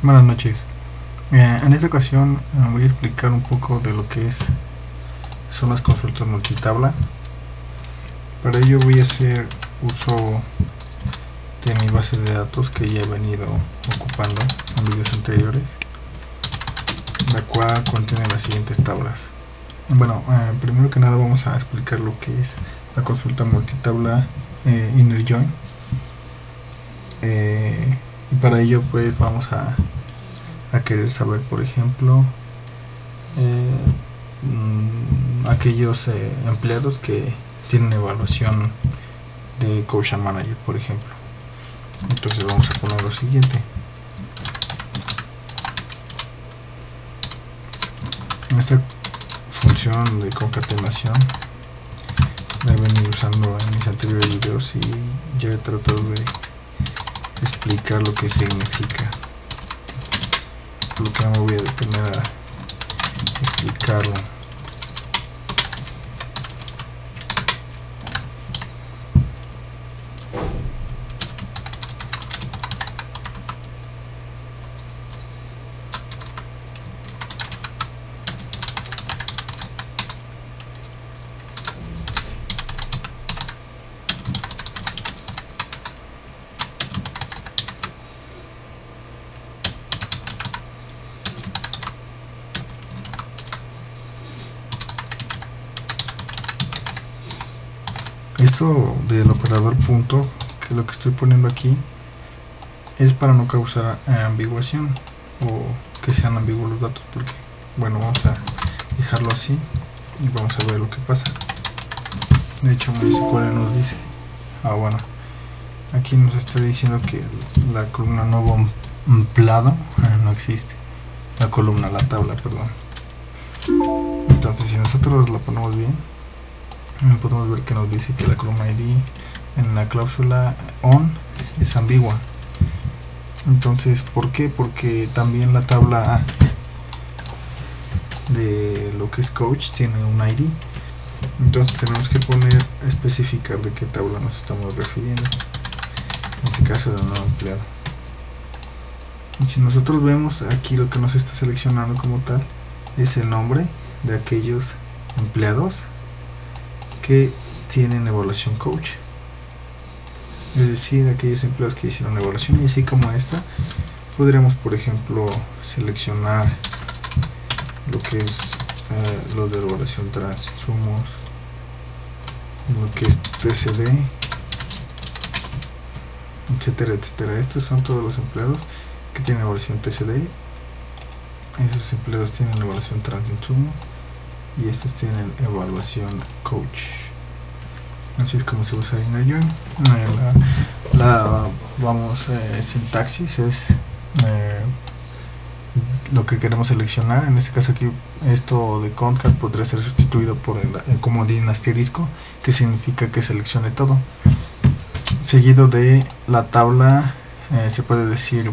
Buenas noches. En esta ocasión voy a explicar un poco de lo que son las consultas multitabla. Para ello voy a hacer uso de mi base de datos que ya he venido ocupando en vídeos anteriores, la cual contiene las siguientes tablas. Bueno, primero que nada vamos a explicar lo que es la consulta multitabla inner join. Y para ello pues vamos a querer saber, por ejemplo, aquellos empleados que tienen evaluación de Coach and Manager, por ejemplo. Entonces vamos a poner lo siguiente. En esta función de concatenación la he venido usando en mis anteriores videos y ya he tratado de explicar lo que significa, por lo que no me voy a detener a explicarlo. Esto del operador punto, que es lo que estoy poniendo aquí, es para no causar ambiguación o que sean ambiguos los datos, porque bueno, vamos a dejarlo así y vamos a ver lo que pasa. De hecho MySQL nos dice, bueno, aquí nos está diciendo que la columna nuevo empleado no existe, la tabla, perdón. Entonces si nosotros la ponemos bien, podemos ver que nos dice que la columna ID en la cláusula on es ambigua. Entonces, ¿por qué? Porque también la tabla de lo que es coach tiene un ID. Entonces tenemos que especificar de qué tabla nos estamos refiriendo, en este caso de nuevo empleado. Y si nosotros vemos aquí, lo que nos está seleccionando como tal es el nombre de aquellos empleados que tienen evaluación coach, es decir, aquellos empleados que hicieron evaluación. Y así como esta, podríamos, por ejemplo, seleccionar lo que es lo de evaluación transinsumos, lo que es TCD, etcétera, etcétera. Estos son todos los empleados que tienen evaluación TCD. Esos empleados tienen evaluación transinsumos y estos tienen evaluación coach. Así es como se usa inner join. Sintaxis es lo que queremos seleccionar. En este caso aquí, esto de concat podría ser sustituido por el comodín asterisco, que significa que seleccione todo, seguido de la tabla, se puede decir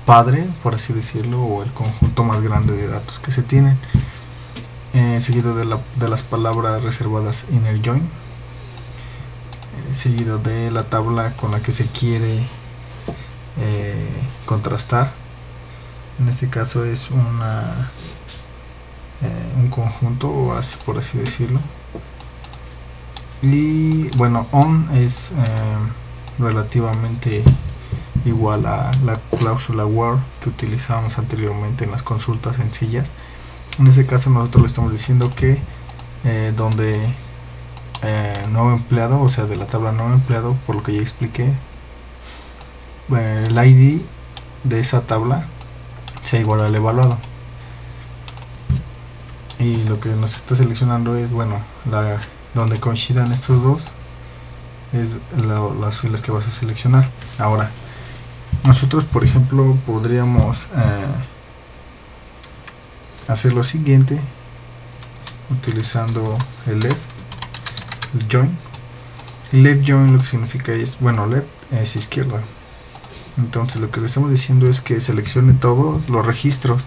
padre, por así decirlo, o el conjunto más grande de datos que se tienen, seguido de las palabras reservadas inner join, seguido de la tabla con la que se quiere contrastar. En este caso es un conjunto, por así decirlo. Y bueno, on es relativamente igual a la cláusula where que utilizábamos anteriormente en las consultas sencillas. En este caso nosotros le estamos diciendo que donde nuevo empleado, o sea, de la tabla nuevo empleado, por lo que ya expliqué, el ID de esa tabla sea igual al evaluado. Y lo que nos está seleccionando es, bueno, donde coincidan estos dos es las filas que vas a seleccionar. Ahora, nosotros, por ejemplo, podríamos hacer lo siguiente utilizando el left join. El left join lo que significa es, bueno, left es izquierda. Entonces lo que le estamos diciendo es que seleccione todos los registros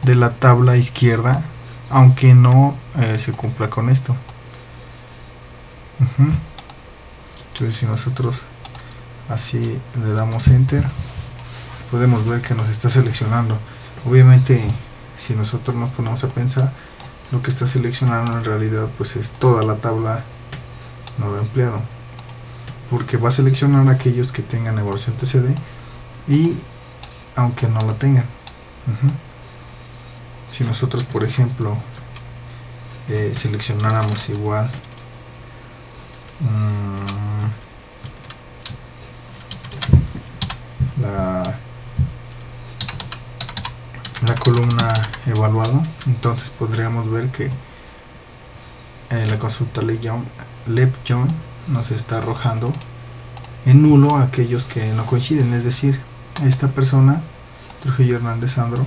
de la tabla izquierda, aunque no se cumpla con esto. Entonces si nosotros así le damos enter, podemos ver que nos está seleccionando. Obviamente, si nosotros nos ponemos a pensar, lo que está seleccionando en realidad pues es toda la tabla nuevo empleado, porque va a seleccionar aquellos que tengan evaluación TCD y aunque no la tengan. Si nosotros, por ejemplo, seleccionáramos igual la columna evaluado, entonces podríamos ver que la consulta left join nos está arrojando en nulo a aquellos que no coinciden, es decir, esta persona, Trujillo Hernández Sandro,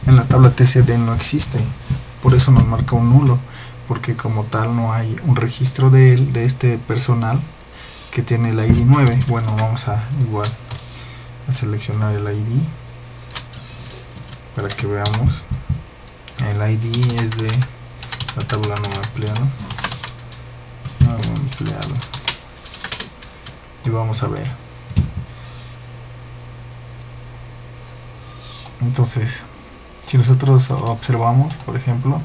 en la tabla TCD no existe, por eso nos marca un nulo, porque como tal no hay un registro de él, de este personal que tiene el ID 9. Bueno, vamos a igual a seleccionar el ID para que veamos. El ID es de la tabla nuevo empleado, y vamos a ver. Entonces, si nosotros observamos, por ejemplo,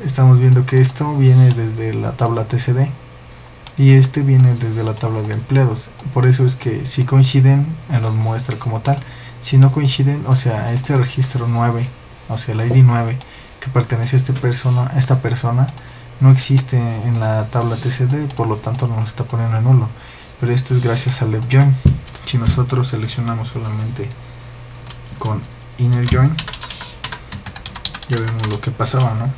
estamos viendo que esto viene desde la tabla TCD y este viene desde la tabla de empleados. Por eso es que si coinciden, los muestra como tal. Si no coinciden, o sea, este registro 9, o sea, el ID 9 que pertenece a esta persona no existe en la tabla TCD, por lo tanto nos está poniendo en nulo. Pero esto es gracias al left join. Si nosotros seleccionamos solamente con inner join, ya vemos lo que pasaba, ¿no?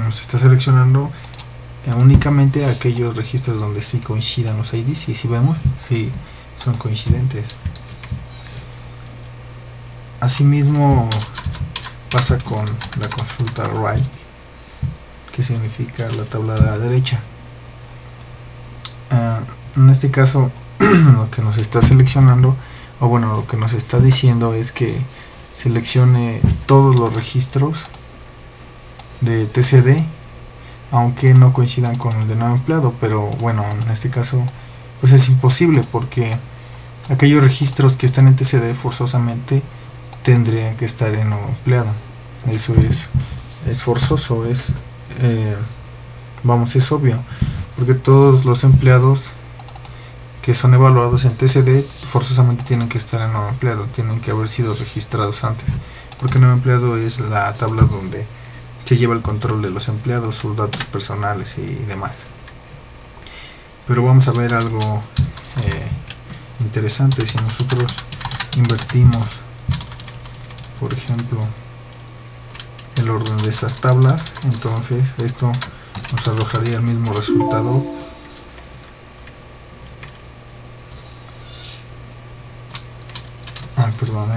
Nos está seleccionando únicamente aquellos registros donde sí coincidan los IDs, y si vemos, sí son coincidentes. Asimismo pasa con la consulta right, que significa la tabla de la derecha. En este caso lo que nos está seleccionando, o bueno, lo que nos está diciendo es que seleccione todos los registros de TCD aunque no coincidan con el de nuevo empleado, pero bueno, en este caso pues es imposible, porque aquellos registros que están en TCD forzosamente tendrían que estar en nuevo empleado. Eso es forzoso, es obvio, porque todos los empleados que son evaluados en TCD forzosamente tienen que estar en nuevo empleado, tienen que haber sido registrados antes, porque nuevo empleado es la tabla donde se lleva el control de los empleados, sus datos personales y demás. Pero vamos a ver algo interesante. Si nosotros invertimos, por ejemplo, el orden de estas tablas, entonces esto nos arrojaría el mismo resultado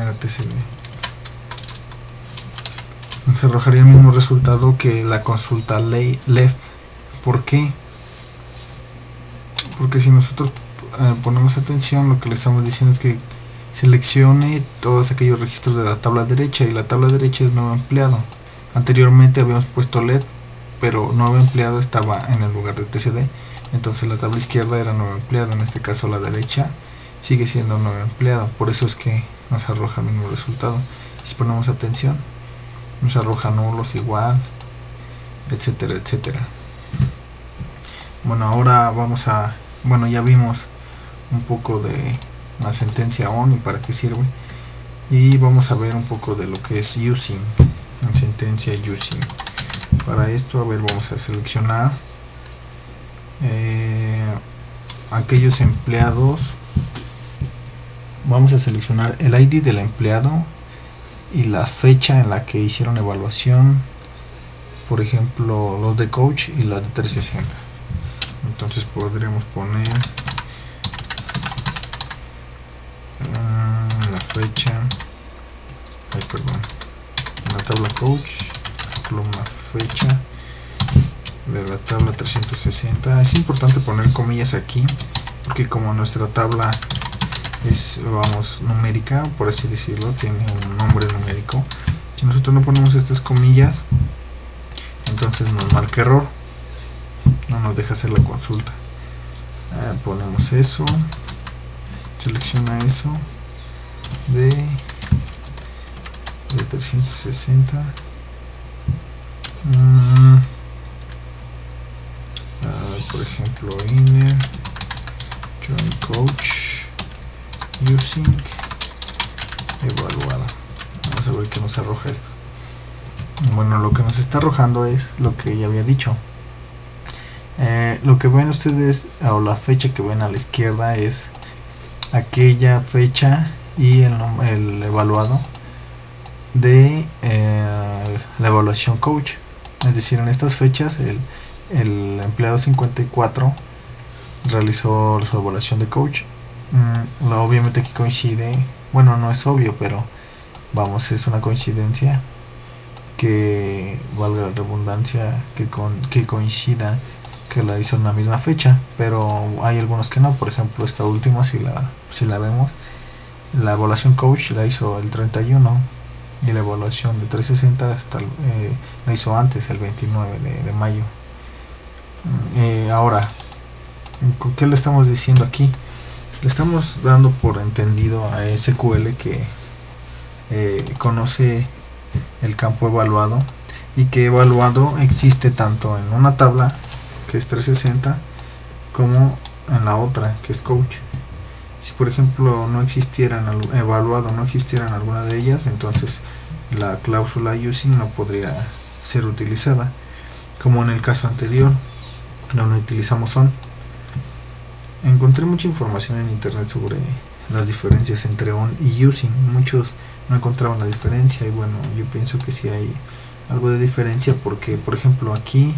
era TCD. Nos arrojaría el mismo resultado que la consulta left. ¿Por qué? Porque si nosotros ponemos atención, lo que le estamos diciendo es que seleccione todos aquellos registros de la tabla derecha, y la tabla derecha es nuevo empleado. Anteriormente habíamos puesto left, pero nuevo empleado estaba en el lugar de TCD, entonces la tabla izquierda era nuevo empleado. En este caso la derecha sigue siendo nuevo empleado, por eso es que nos arroja el mismo resultado. Si ponemos atención, nos arroja nulos igual, etcétera, etcétera. Bueno, ahora vamos a, bueno, ya vimos un poco de la sentencia on y para qué sirve, y vamos a ver un poco de lo que es using, en sentencia using. Para esto, a ver, vamos a seleccionar aquellos empleados. Vamos a seleccionar el ID del empleado y la fecha en la que hicieron evaluación, por ejemplo los de coach y la de 360. Entonces podríamos poner la fecha, en la tabla coach, columna fecha de la tabla 360. Es importante poner comillas aquí, porque como nuestra tabla es, vamos, numérica, por así decirlo, tiene un nombre numérico, si nosotros no ponemos estas comillas, entonces nos marca error, no nos deja hacer la consulta. Ponemos eso, selecciona eso, de 360. Por ejemplo, inner join coach using evaluado. Vamos a ver qué nos arroja esto. Bueno, lo que nos está arrojando es lo que ya había dicho. Lo que ven ustedes, o la fecha que ven a la izquierda, es aquella fecha y el evaluado de la evaluación coach. Es decir, en estas fechas el empleado 54 realizó su evaluación de coach. Obviamente aquí coincide, bueno, no es obvio, pero vamos, es una coincidencia que, valga la redundancia, que coincida que la hizo en la misma fecha, pero hay algunos que no. Por ejemplo, esta última, si la vemos, la evaluación coach la hizo el 31 y la evaluación de 360 la hizo antes, el 29 de mayo. Ahora, ¿con qué le estamos diciendo aquí? Le estamos dando por entendido a SQL que conoce el campo evaluado, y que evaluado existe tanto en una tabla, que es 360, como en la otra, que es coach. Si por ejemplo no existieran evaluado, no existieran alguna de ellas, entonces la cláusula using no podría ser utilizada, como en el caso anterior donde utilizamos on. Encontré mucha información en internet sobre las diferencias entre on y using. Muchos no encontraban la diferencia, y bueno, yo pienso que sí hay algo de diferencia, porque por ejemplo aquí,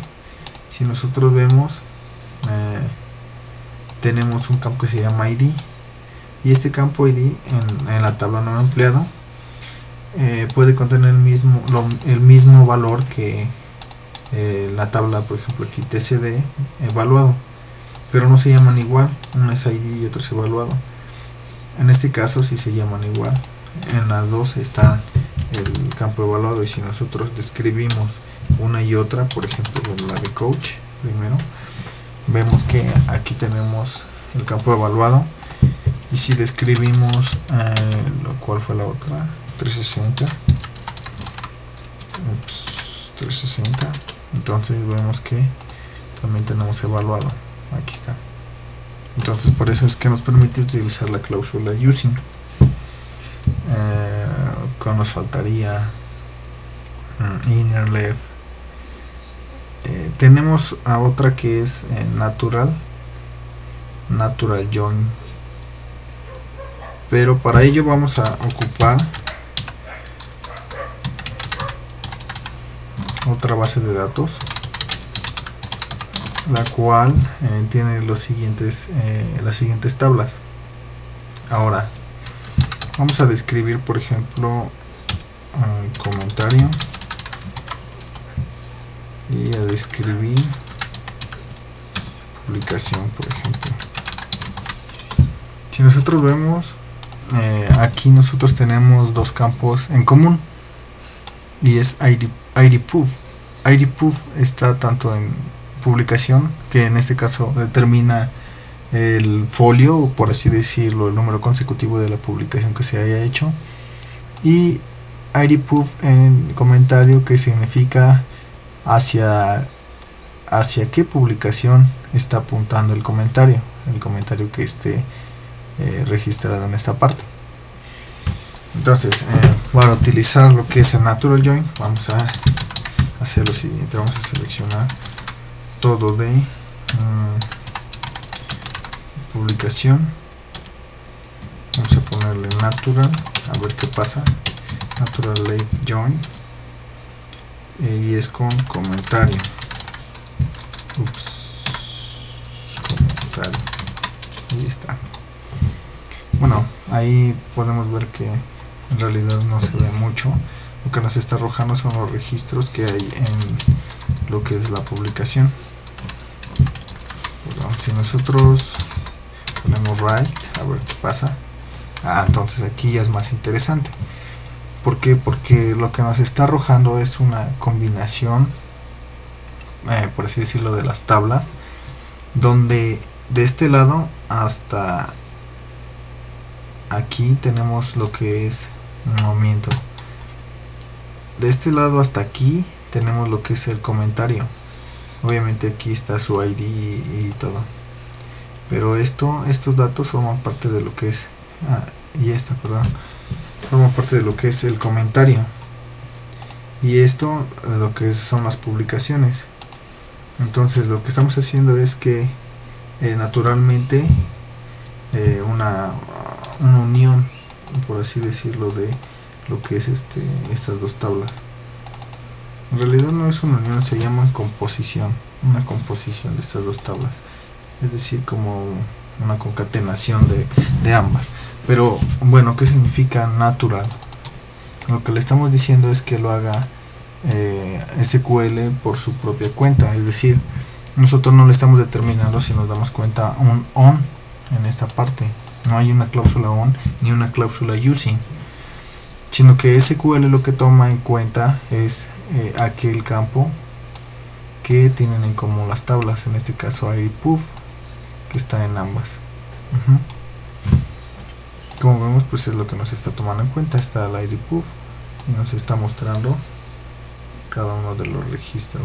si nosotros vemos, tenemos un campo que se llama ID, y este campo ID en la tabla no empleado puede contener el mismo valor que la tabla, por ejemplo aquí TCD evaluado, pero no se llaman igual. Uno es ID y otro es evaluado. En este caso sí se llaman igual. En las dos está el campo evaluado, y si nosotros describimos una y otra, por ejemplo la de coach primero, vemos que aquí tenemos el campo evaluado, y si describimos lo cual fue la otra, 360, entonces vemos que también tenemos evaluado. Aquí está. Entonces por eso es que nos permite utilizar la cláusula using. Que nos faltaría inner left. Tenemos a otra que es natural join, pero para ello vamos a ocupar otra base de datos, la cual tiene las siguientes tablas. Ahora vamos a describir, por ejemplo, un comentario, y a describir publicación, por ejemplo. Si nosotros vemos, aquí nosotros tenemos dos campos en común, y es IDPub. IDPub está tanto en publicación, que en este caso determina el folio, por así decirlo, el número consecutivo de la publicación que se haya hecho, y IDPub en comentario, que significa hacia qué publicación está apuntando el comentario que esté registrado en esta parte. Entonces, para utilizar lo que es el natural join, vamos a hacer lo siguiente. Vamos a seleccionar todo de publicación, vamos a ponerle natural, a ver qué pasa, natural left join, y es con comentario. Comentario, ahí está. Bueno, ahí podemos ver que en realidad no se ve mucho. Lo que nos está arrojando son los registros que hay en lo que es la publicación. Bueno, si nosotros ponemos right, a ver qué pasa. Entonces aquí ya es más interesante. ¿Por qué? Porque lo que nos está arrojando es una combinación, por así decirlo, de las tablas, donde de este lado hasta aquí tenemos lo que es un movimiento. De este lado hasta aquí tenemos lo que es el comentario. Obviamente aquí está su ID y todo. Pero estos datos forman parte de lo que es forma parte de lo que es el comentario. Y esto de lo que son las publicaciones. Entonces lo que estamos haciendo es que naturalmente una unión, por así decirlo, de lo que es estas dos tablas. En realidad no es una unión, se llama composición, una composición de estas dos tablas, es decir, como una concatenación de ambas. Pero bueno, ¿qué significa natural? Lo que le estamos diciendo es que lo haga SQL por su propia cuenta, es decir, nosotros no le estamos determinando, si nos damos cuenta, un on en esta parte. No hay una cláusula on ni una cláusula using, sino que SQL lo que toma en cuenta es aquel campo que tienen en común las tablas, en este caso IDPUF, que está en ambas. Como vemos, pues es lo que nos está tomando en cuenta. Está el IDPUF y nos está mostrando cada uno de los registros.